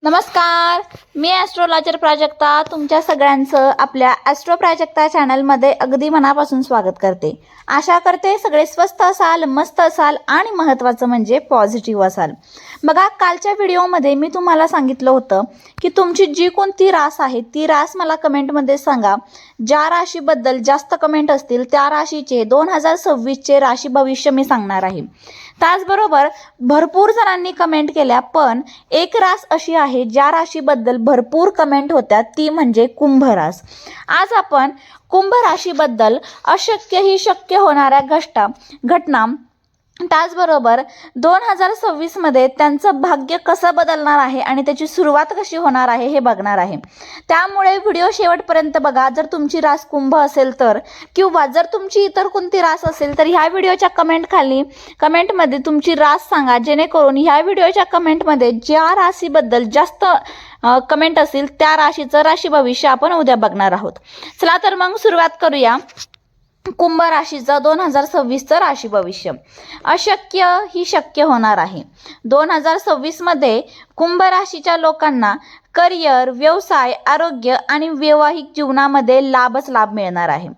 नमस्कार, मी ॲस्ट्रोलॉजर प्राजक्ता तुमच्या सगळ्यांचं आपल्या ॲस्ट्रो प्राजक्ता चॅनलमध्ये अगदी मनापासून स्वागत करते। आशा करते सगळे स्वस्थ असाल, मस्त असाल आणि महत्त्वाचं म्हणजे पॉझिटिव्ह असाल। बघा, कालच्या व्हिडिओमध्ये मी तुम्हाला सांगितलं होतं की तुमची जी कोणती रास आहे ती रास मला कमेंटमध्ये सांगा। ज्या राशीबद्दल जास्त कमेंट असतील त्या राशीचे 2026 चे राशी भविष्य मी सांगणार आहे। त्याचबरोबर भरपूर जणांनी कमेंट केल्या, पण एक रास अशी आहे ज्या राशीबद्दल भरपूर कमेंट होत्या, ती म्हणजे कुंभ रास। आज आपण कुंभ राशीबद्दल अशक्य ही शक्य होणाऱ्या घटना त्याचबरोबर 2026 मध्ये त्यांचं भाग्य कसं बदलणार आहे आणि त्याची सुरुवात कशी होणार आहे हे बघणार आहे। त्यामुळे व्हिडिओ शेवटपर्यंत बघा। जर तुमची रास कुंभ असेल तर, किंवा जर तुमची इतर कोणती रास असेल तर ह्या व्हिडिओच्या कमेंटमध्ये तुमची रास सांगा, जेणेकरून ह्या व्हिडिओच्या कमेंटमध्ये ज्या राशीबद्दल जास्त कमेंट असतील त्या राशीचं राशी भविष्य आपण उद्या बघणार आहोत। चला तर मग सुरुवात करूया। कुंभ राशीचं 2026 राशी भविष्य। अशक्य ही शक्य होणार आहे। 2026 मध्ये कुंभ राशीच्या लोकांना करिअर, व्यवसाय, आरोग्य आणि वैवाहिक जीवनामध्ये लाभच लाभ मिळणार आहे।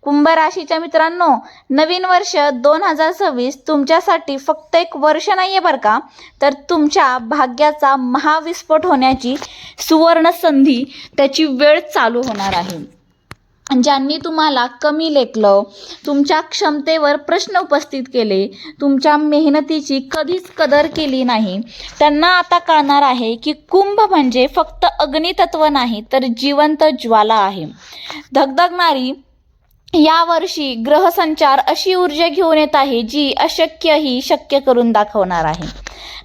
कुंभ राशीच्या मित्रांनो, नवीन वर्ष 2026 तुमच्यासाठी फक्त एक वर्ष नाहीये बरं का, तर तुमच्या भाग्याचा महाविस्फोट होण्याची सुवर्ण संधी, त्याची वेळ चालू होणार आहे। ज्यांनी तुम्हाला कमी लेखलं, तुमच्या क्षमतेवर प्रश्न उपस्थित केले, तुमच्या मेहनतीची कधीच कदर केली नाही, त्यांना आता कळणार आहे की कुंभ म्हणजे फक्त अग्नितत्व नाही तर जिवंत ज्वाला आहे। धगधगणारी या वर्षी ग्रहसंचार अशी ऊर्जा घेऊन येत आहे जी अशक्य ही शक्य करून दाखवणार आहे।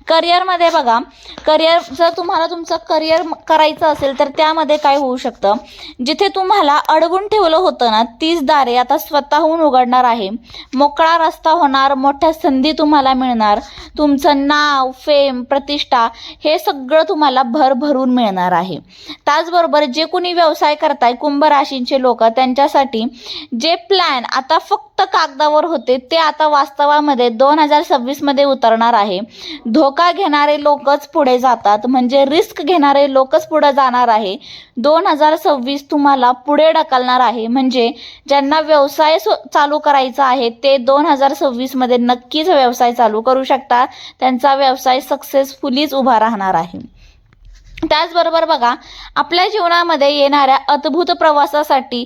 करिअरमध्ये बघा, जर तुम्हाला तुमचं करिअर करायचं असेल तर त्यामध्ये काय होऊ शकतं, जिथे तुम्हाला अडवून ठेवलं होतं ना, तीच दारे आता स्वतःहून उघडणार आहे। मोकळा रस्ता होणार, मोठ्या संधी तुम्हाला मिळणार, तुमचं नाव, फेम, प्रतिष्ठा हे सगळं तुम्हाला भरभरून मिळणार आहे। त्याचबरोबर जे कोणी व्यवसाय करताय कुंभ राशीचे लोक, त्यांच्यासाठी जे प्लॅन आता फक्त कागदावर होते ते आता वास्तवामध्ये 2026 मध्ये उतरणार आहे। धोका घेणारे लोकच पुढे जातात, म्हणजे रिस्क घेणारे लोकच पुढे जाणार आहे। 2026 तुम्हाला पुढे ढकलणार आहे, म्हणजे ज्यांना व्यवसाय चालू करायचा आहे ते 2026 मध्ये नक्कीच व्यवसाय चालू करू शकता। त्यांचा व्यवसाय सक्सेसफुलीच उभा राहणार आहे। त्याचबरोबर बघा, आपल्या जीवनामध्ये येणाऱ्या अद्भुत प्रवासासाठी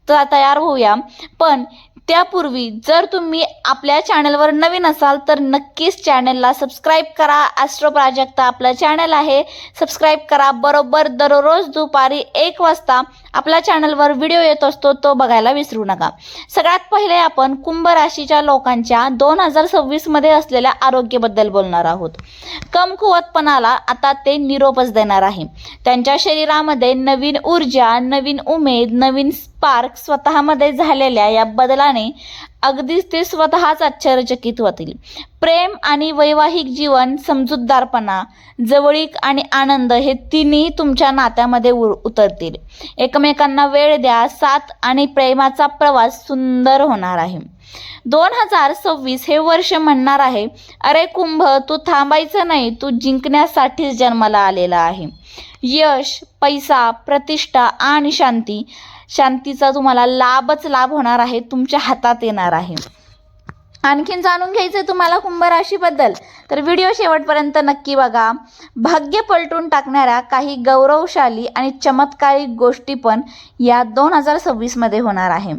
तयार होऊया। पण त्यापूर्वी जर तुम्ही आपल्या चॅनलवर नवीन असाल तर नक्कीच चॅनलला सबस्क्राईब करा। ॲस्ट्रो प्राजक्ता आपलं चॅनल आहे, सबस्क्राईब करा। बरोबर दररोज दुपारी 1 वाजता आपल्या चॅनलवर व्हिडिओ येत असतो, तो बघायला विसरू नका। सगळ्यात पहिले आपण कुंभ राशीच्या लोकांच्या 2026 मध्ये असलेल्या आरोग्याबद्दल बोलणार आहोत। कमकुवतपणाला आता ते निरोपच देणार आहे। त्यांच्या शरीरामध्ये नवीन ऊर्जा, नवीन उमेद, नवीन स्पार्क स्वतःमध्ये झालेल्या या बदलाने अगदीच ते स्वतःच आश्चर्यचकित होतील। प्रेम आणि वैवाहिक जीवन, समजूतदारपणा, जवळीक आणि आनंद हे तिन्ही तुमच्या नात्यामध्ये उतरतील। एकमेकांना वेळ द्या, साथ आणि प्रेमाचा प्रवास सुंदर होणार आहे। 2026 हे वर्ष म्हणणार आहे, अरे कुंभ, तू थांबायचं नाही, तू जिंकण्यासाठीच जन्माला आलेला आहे। यश, पैसा, प्रतिष्ठा आणि शांतीचा तुम्हाला लाभच लाभ होणार आहे, तुमच्या हातात येणार आहे। आणखीन जाणून घ्यायचंय तुम्हाला कुंभ राशीबद्दल तर व्हिडिओ शेवटपर्यंत नक्की बघा। भाग्य पलटून टाकणाऱ्या काही गौरवशाली आणि चमत्कारिक गोष्टी पण या 2026 मध्ये होणार आहे।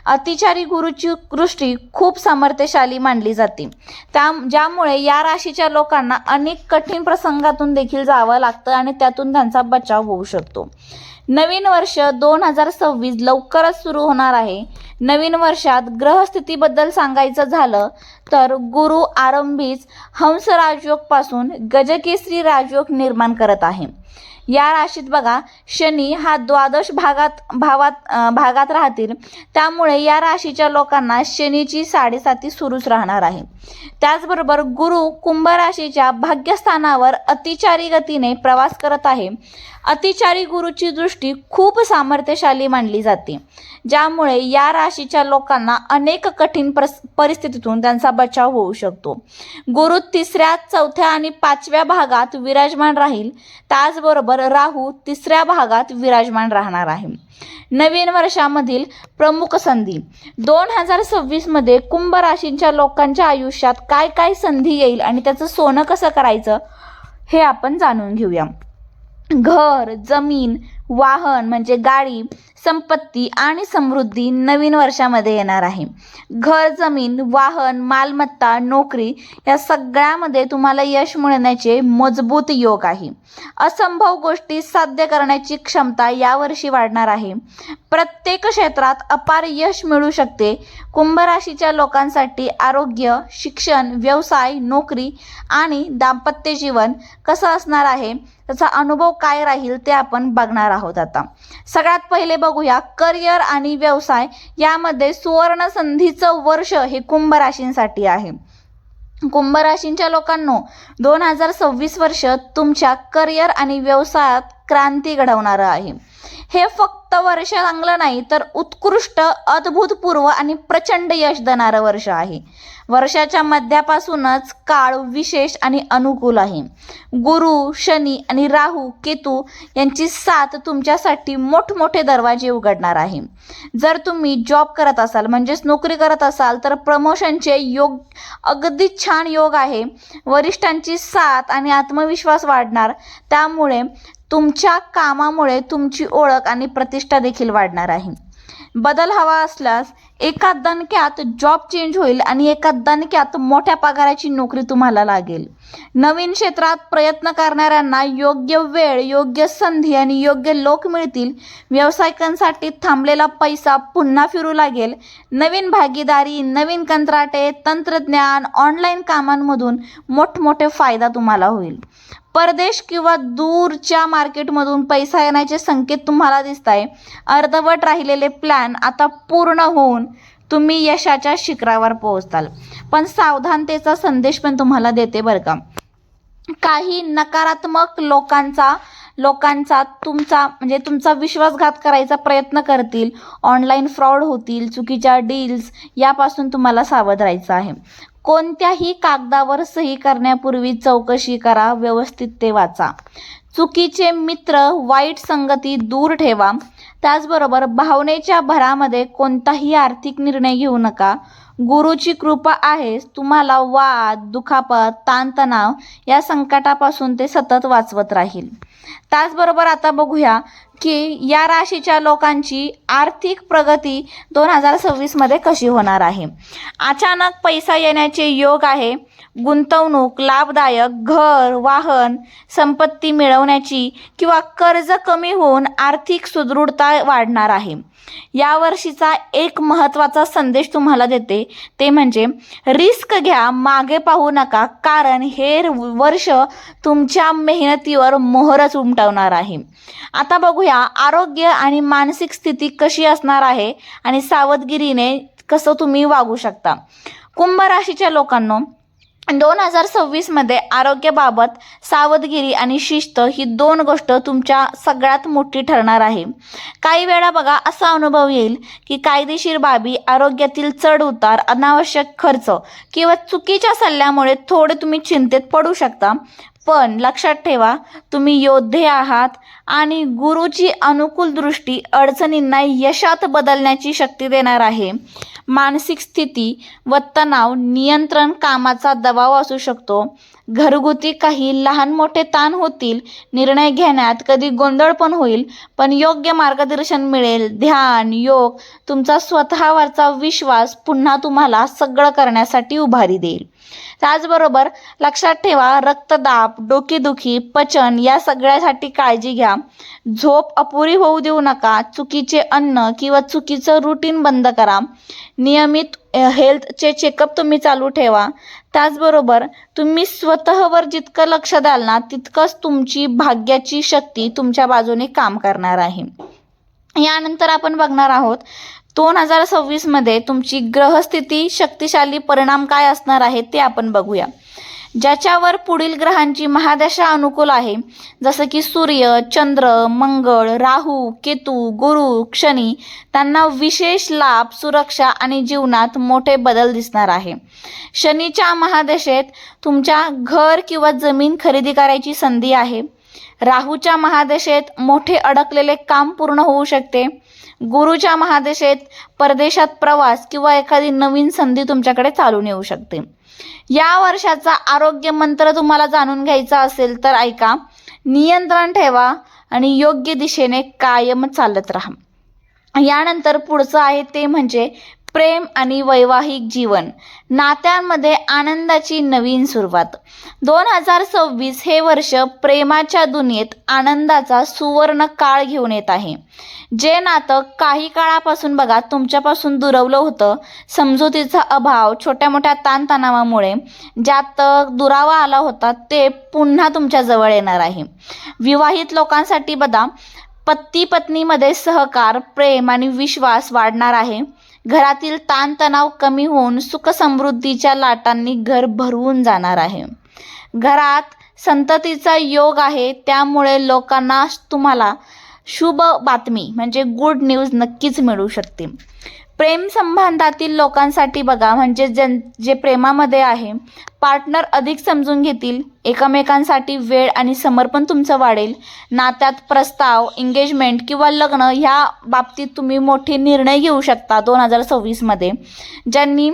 अतिचारी गुरुची दृष्टी खूप सामर्थ्यशाली मानली जाते, ज्यामुळे या राशीच्या लोकांना अनेक कठीण प्रसंगातून देखील जावं लागतं आणि त्यातून त्यांचा बचाव होऊ शकतो। नवीन वर्ष 2026 लवकरच सुरू होणार आहे। नवीन वर्षात ग्रहस्थितीबद्दल सांगायचं झालं तर गुरु आरंभीच हंस राजयोग पासून गजकेसरी राजयोग निर्माण करत आहे। या राशीत बघा शनी हा द्वादश भागात राहतील, त्यामुळे या राशीच्या लोकांना शनीची साडेसाती सुरूच राहणार आहे. त्याचबरोबर गुरु कुंभ राशीच्या भाग्यस्थानावर अतिचारी गतीने प्रवास करत आहे. अतिचारी गुरुची दृष्टी खूप सामर्थ्यशाली मानली जाते, ज्यामुळे या राशीच्या लोकांना अनेक कठीण परिस्थितीतून त्यांचा बचाव होऊ शकतो. गुरु 3ऱ्या, 4थ्या आणि 5व्या भागात विराजमान राहील. त्याचबरोबर राहू 3ऱ्या भागात विराजमान राहणार आहे. नवीन वर्षामधील प्रमुख संधी 2026 मध्ये कुंभ राशीच्या लोकांच्या आयुष्यात काय काय संधी येईल आणि त्याचं सोनं कसं करायचं हे आपण जाणून घेऊया. घर, जमीन, वाहन म्हणजे गाडी, संपत्ती आणि समृद्धी नवीन वर्षामध्ये येणार आहे. घर, जमीन, वाहन, मालमत्ता, नोकरी या सगळ्यामध्ये तुम्हाला यश मिळण्याचे मजबूत योग आहे. असंभव गोष्टी साध्य करण्याची क्षमता यावर्षी वाढणार आहे. प्रत्येक क्षेत्रात अपार यश मिळू शकते. कुंभ राशीच्या लोकांसाठी आरोग्य, शिक्षण, व्यवसाय, नोकरी आणि दाम्पत्य जीवन कसं असणार आहे, त्याचा अनुभव काय राहील ते आपण बघणार आहोत. आता सगळ्यात पहिले बघूया करिअर आणि व्यवसाय यामध्ये सुवर्ण संधीचं वर्ष हे कुंभ राशींसाठी आहे. कुंभ राशींच्या लोकांनो 2026 वर्ष तुमच्या करिअर आणि व्यवसायात क्रांती घडवणारं आहे. हे फक्त वर्ष चांगलं नाही तर उत्कृष्ट, अद्भुतपूर्व आणि प्रचंड यश देणारं वर्ष आहे. वर्षाच्या मध्यापासूनच काळ विशेष आणि अनुकूल आहे. गुरु, शनी आणि राहू, केतू यांची साथ तुमच्यासाठी मोठमोठे दरवाजे उघडणार आहे. जर तुम्ही जॉब करत असाल म्हणजेच नोकरी करत असाल तर प्रमोशनचे योग, अगदी छान योग आहे. वरिष्ठांची साथ आणि आत्मविश्वास वाढणार, त्यामुळे तुमच्या कामामुळे तुमची ओळख आणि प्रतिष्ठा देखील वाढणार आहे. बदल हवा असल्यास एका दणक्यात जॉब चेंज होईल आणि एका दणक्यात मोठ्या पगाराची नोकरी तुम्हाला लागेल. नवीन क्षेत्रात प्रयत्न करणाऱ्यांना योग्य वेळ, योग्य संधी आणि योग्य लोक मिळतील. व्यावसायिकांसाठी थांबलेला पैसा पुन्हा फिरू लागेल. नवीन भागीदारी, नवीन कंत्राटे, तंत्रज्ञान, ऑनलाईन कामांमधून मोठमोठे फायदा तुम्हाला होईल. परदेश किंवा दूरच्या मार्केटमधून पैसा येण्याचे संकेत तुम्हाला दिसत आहे. अर्धवट राहिलेले प्लॅन आता पूर्ण होऊन तुम्ही यशाच्या शिखरावर पोहोचताल. पण सावधानतेचा संदेश पण तुम्हाला देते बरं का. काही नकारात्मक लोकांचा तुमचा विश्वासघात करायचा प्रयत्न करतील. ऑनलाईन फ्रॉड होतील, चुकीच्या डील्स यापासून तुम्हाला सावध राहायचं आहे. कोणत्याही कागदावर सही करण्यापूर्वी चौकशी करा, व्यवस्थित ते वाचा. चुकीचे मित्र, वाईट संगती दूर ठेवा. त्याचबरोबर भावनेच्या भरामध्ये कोणताही आर्थिक निर्णय घेऊ नका. गुरुची कृपा आहे तुम्हाला वाद, दुखापत, ताणतणाव या संकटापासून ते सतत वाचवत राहील. त्याचबरोबर आता बघूया की या राशीच्या लोकांची आर्थिक प्रगती 2026 मध्ये कशी होणार आहे. अचानक पैसा येण्याचे योग आहे. गुंतवणूक लाभदायक, घर, वाहन, संपत्ती मिळवण्याची किंवा कर्ज कमी होऊन आर्थिक सुदृढता वाढणार आहे. या वर्षीचा एक महत्त्वाचा संदेश तुम्हाला देते, ते म्हणजे रिस्क घ्या, मागे पाहू नका, कारण हे वर्ष तुमच्या मेहनतीवर मोहरच उमटवणार आहे. आता बघूया आरोग्य आणि मानसिक स्थिती कशी असणार आहे आणि सावधगिरीने कसं तुम्ही वागू शकता. कुंभ राशीच्या लोकांनो 2026 मध्ये आरोग्याबाबत सावधगिरी आणि शिस्त ही 2 गोष्ट तुमच्या सगळ्यात मोठी ठरणार आहे. काही वेळा बघा असा अनुभव येईल की कायदेशीर बाबी, आरोग्यातील चढ उतार, अनावश्यक खर्च किंवा चुकीच्या सल्ल्यामुळे थोडे तुम्ही चिंतेत पडू शकता. पण लक्षात ठेवा, तुम्ही योद्धे आहात आणि गुरुची अनुकूल दृष्टी अडचणींना यशात बदलण्याची शक्ती देणार आहे. मानसिक स्थिती व तणाव नियंत्रण, कामाचा दबाव असू शकतो. घरगुती काही लहान मोठे ताण होतील. निर्णय घेण्यात कधी गोंधळ पण होईल, पण योग्य मार्गदर्शन मिळेल. ध्यान, योग तुमचा स्वतःवरचा विश्वास पुन्हा तुम्हाला सगळं करण्यासाठी उभारी देईल. त्याचबरोबर लक्षात ठेवा, रक्तदाब, डोकेदुखी, पचन या सगळ्यासाठी काळजी घ्या. झोप अपुरी होऊ देऊ नका. चुकीचे अन्न किंवा चुकीचं रुटीन बंद करा. नियमित हेल्थचे चेकअप तुम्ही चालू ठेवा. त्याचबरोबर तुम्ही स्वतःवर जितकं लक्ष द्याल ना, तितकंच तुमची भाग्याची शक्ती तुमच्या बाजूने काम करणार आहे. यानंतर आपण बघणार आहोत 2026 मध्ये तुमची ग्रहस्थिती शक्तिशाली परिणाम काय असणार आहे ते आपण बघूया. ज्याच्यावर पुढील ग्रहांची महादशा अनुकूल आहे, जसं की सूर्य, चंद्र, मंगळ, राहू, केतू, गुरु, शनी, त्यांना विशेष लाभ, सुरक्षा आणि जीवनात मोठे बदल दिसणार आहे. शनीच्या महादशेत तुमच्या घर किंवा जमीन खरेदी करायची संधी आहे. राहूच्या महादशेत मोठे अडकलेले काम पूर्ण होऊ शकते. गुरुच्या महादशेत परदेशात प्रवास किंवा एखादी नवीन संधी तुमच्याकडे चालून येऊ शकते. या वर्षाचा आरोग्य मंत्र तुम्हाला जाणून घ्यायचा असेल तर ऐका. नियंत्रण ठेवा आणि योग्य दिशेने कायम चालत राहा. यानंतर पुढचं आहे ते म्हणजे प्रेम आणि वैवाहिक जीवन, नात्यांमध्ये आनंदाची नवीन सुरुवात. 2026 हे वर्ष प्रेमाच्या दुनियेत आनंदाचा सुवर्ण काळ घेऊन येत आहे. जे नातं काही काळापासून बघा तुमच्यापासून दुरावलं होतं, समजुतीचा अभाव, छोट्या मोठ्या ताणतणावामुळे ज्यात दुरावा आला होता, ते पुन्हा तुमच्या जवळ येणार आहे. विवाहित लोकांसाठी बघा पती पत्नीमध्ये सहकार, प्रेम आणि विश्वास वाढणार आहे. घरातील ताणतणाव कमी होऊन सुख समृद्धीच्या लाटांनी घर भरवून जाणार आहे. घरात संततीचा योग आहे, त्यामुळे लोकांना तुम्हाला शुभ बातमी म्हणजे गुड न्यूज नक्कीच मिळू शकते. प्रेम संबंधातील लोकांसाठी बघा म्हणजे जे प्रेमामध्ये आहे, पार्टनर अधिक समजून घेतील. एकमेकांसाठी वेळ आणि समर्पण तुमचं वाढेल. नात्यात प्रस्ताव, एंगेजमेंट किंवा लग्न ह्या बाबतीत तुम्ही मोठे निर्णय घेऊ शकता 2026 मध्ये. ज्यांनी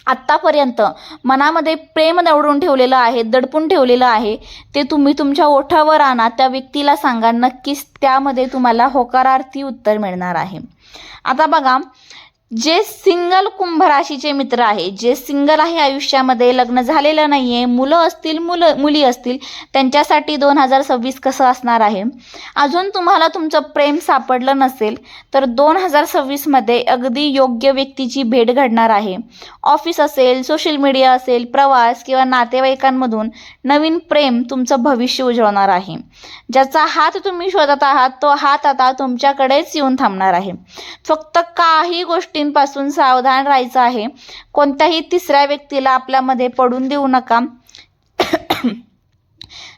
आत्तापर्यंत मनामध्ये प्रेम दडवून ठेवलेलं आहे, दडपून ठेवलेलं आहे, ते तुम्ही तुमच्या ओठावर आणा. त्या व्यक्तीला सांगा, नक्कीच त्यामध्ये तुम्हाला होकारार्थी उत्तर मिळणार आहे. आता बघा, जे सिंगल कुंभ राशीचे मित्र आहे, जे सिंगल आहे आयुष्यामध्ये, लग्न झालेलं नाही आहे, मुलं असतील मुली असतील, त्यांच्यासाठी 2026 कसं असणार आहे. अजून तुम्हाला तुमचं प्रेम सापडलं नसेल तर 2026 मध्ये अगदी योग्य व्यक्तीची भेट घडणार आहे. ऑफिस असेल, सोशल मीडिया असेल, प्रवास किंवा नातेवाईकांमधून नवीन प्रेम तुमचं भविष्य उजवणार आहे. ज्याचा हात तुम्ही शोधत आहात तो हात आता तुमच्याकडेच येऊन थांबणार आहे. फक्त काही गोष्टींपासून सावधान राहायचं आहे. कोणत्याही तिसऱ्या व्यक्तीला आपल्यामध्ये पडून देऊ नका.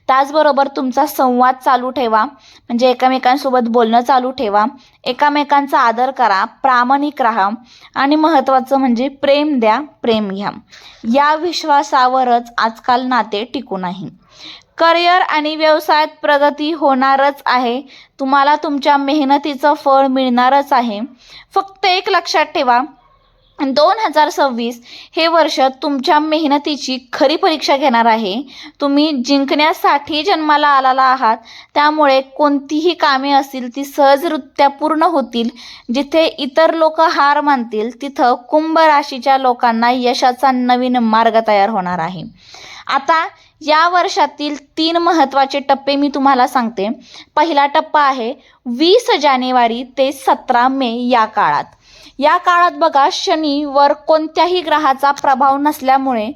त्याचबरोबर तुमचा संवाद चालू ठेवा, म्हणजे एकमेकांसोबत बोलणं चालू ठेवा. एकमेकांचा आदर करा, प्रामाणिक राहा आणि महत्त्वाचं म्हणजे प्रेम द्या, प्रेम घ्या. या विश्वासावरच आजकाल नाते टिकून आहे. करिअर आणि व्यवसायात प्रगती होणारच आहे. तुम्हाला तुमच्या मेहनतीचं फळ मिळणारच आहे. फक्त एक लक्षात ठेवा, 2026 हे वर्ष तुमच्या मेहनतीची खरी परीक्षा घेणार आहे. तुम्ही जिंकण्यासाठी जन्माला आलेला आहात, त्यामुळे कोणतीही कामे असतील ती सहजरित्या पूर्ण होतील. जिथे इतर लोक हार मानतील तिथं कुंभ राशीच्या लोकांना यशाचा नवीन मार्ग तयार होणार आहे. आता या वर्षातील 3 महत्त्वाचे टप्पे मी तुम्हाला सांगते. पहिला टप्पा आहे 20 जानेवारी ते 17 मे या काळात. या काळात बघा शनीवर कोणत्याही ग्रहाचा प्रभाव नसल्यामुळे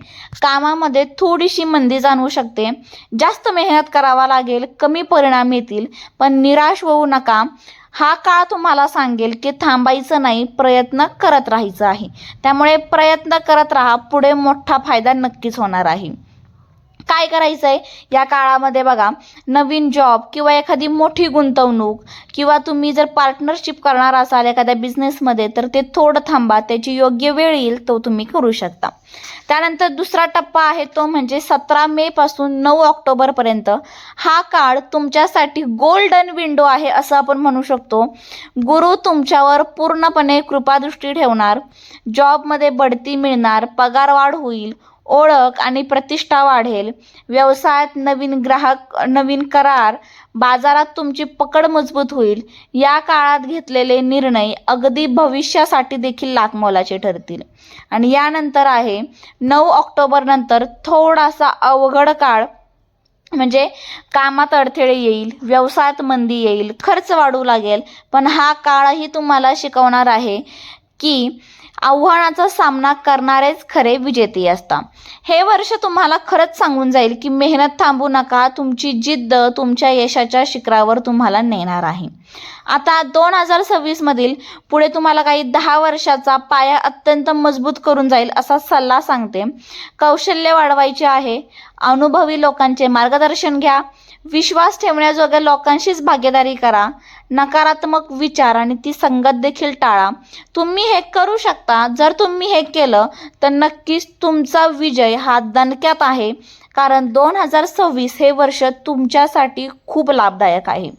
कामामध्ये थोडीशी मंदी जाणवू शकते. जास्त मेहनत करावा लागेल, कमी परिणाम येतील, पण निराश होऊ नका. हा काळ तुम्हाला सांगेल की थांबायचं नाही, प्रयत्न करत राहायचं आहे. त्यामुळे प्रयत्न करत राहा, पुढे मोठा फायदा नक्कीच होणार आहे. काय करायचं आहे या काळामध्ये बघा, नवीन जॉब किंवा एखादी मोठी गुंतवणूक किंवा तुम्ही जर पार्टनरशिप करणार असाल एखाद्या बिझनेसमध्ये तर ते थोडं थांबा, त्याची योग्य वेळ येईल तो तुम्ही करू शकता. त्यानंतर दुसरा टप्पा आहे तो म्हणजे 17 मे पासून 9 ऑक्टोबरपर्यंत. हा काळ तुमच्यासाठी गोल्डन विंडो आहे असं आपण म्हणू शकतो. गुरु तुमच्यावर पूर्णपणे कृपादृष्टी ठेवणार. जॉबमध्ये बढती मिळणार, पगारवाढ होईल, ओळख आणि प्रतिष्ठा वाढेल. व्यवसायात नवीन ग्राहक, नवीन करार, बाजारात तुमची पकड मजबूत होईल. या काळात घेतलेले निर्णय अगदी भविष्यासाठी देखील लाखमोलाचे ठरतील. आणि यानंतर आहे 9 ऑक्टोबर नंतर थोडासा अवघड काळ, म्हणजे कामात अडथळे येईल, व्यवसायात मंदी येईल, खर्च वाढू लागेल. पण हा काळही तुम्हाला शिकवणार आहे की आव्हानाचा सामना करणारेच खरे विजेते असतात. हे वर्ष तुम्हाला खरंच सांगून जाईल की मेहनत थांबू नका, तुमची जिद्द तुमच्या यशाच्या शिखरावर तुम्हाला नेणार आहे. आता 2026 मधील पुढे तुम्हाला काही 10 वर्षाचा पाया अत्यंत मजबूत करून जाईल असा सल्ला सांगते. कौशल्य वाढवायचे आहे, अनुभवी लोकांचे मार्गदर्शन घ्या, विश्वास ठेवण्याजोग्या लोकांशीच भागीदारी करा, नकारात्मक विचार आणि ती संगत देखील टाळा. तुम्ही हे करू शकता. जर तुम्ही हे केलं तर नक्कीच तुमचा विजय हा दणक्यात आहे, कारण 2026 हे वर्ष तुमच्यासाठी खूप लाभदायक आहे.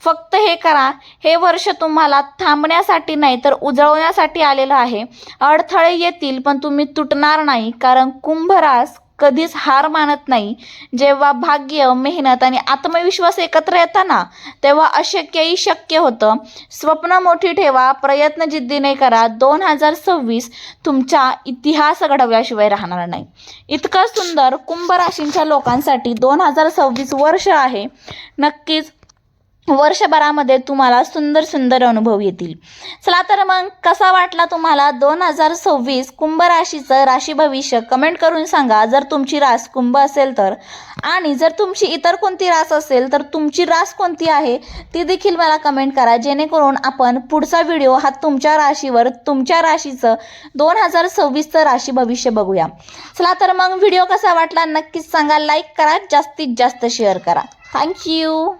फक्त हे करा. हे वर्ष तुम्हाला थांबण्यासाठी नाही तर उजळवण्यासाठी आलेलं आहे. अडथळे येतील पण तुम्ही तुटणार नाही, कारण कुंभ रास कधीच हार मानत नाही. जेव्हा भाग्य, मेहनत आणि आत्मविश्वास एकत्र येतात ना, तेव्हा अशक्यही शक्य होतं. स्वप्न मोठी ठेवा, प्रयत्न जिद्दीने करा. 2026 तुमचा इतिहास घडवल्याशिवाय राहणार नाही. इतकं सुंदर कुंभ राशींच्या लोकांसाठी 2026 वर्ष आहे. नक्कीच वर्षभरामध्ये तुम्हाला सुंदर सुंदर अनुभव येतील. चला तर मग कसा वाटला तुम्हाला 2026 कुंभ राशीचं राशी भविष्य कमेंट करून सांगा. जर तुमची रास कुंभ असेल तर, आणि जर तुमची इतर कोणती रास असेल तर तुमची रास कोणती आहे ती देखील मला कमेंट करा, जेणेकरून आपण पुढचा व्हिडिओ हा तुमच्या राशीवर, तुमच्या राशीचं 2026चं राशी भविष्य बघूया. चला तर मग व्हिडिओ कसा वाटला नक्कीच सांगा. लाईक करा, जास्तीत जास्त शेअर करा. थँक्यू.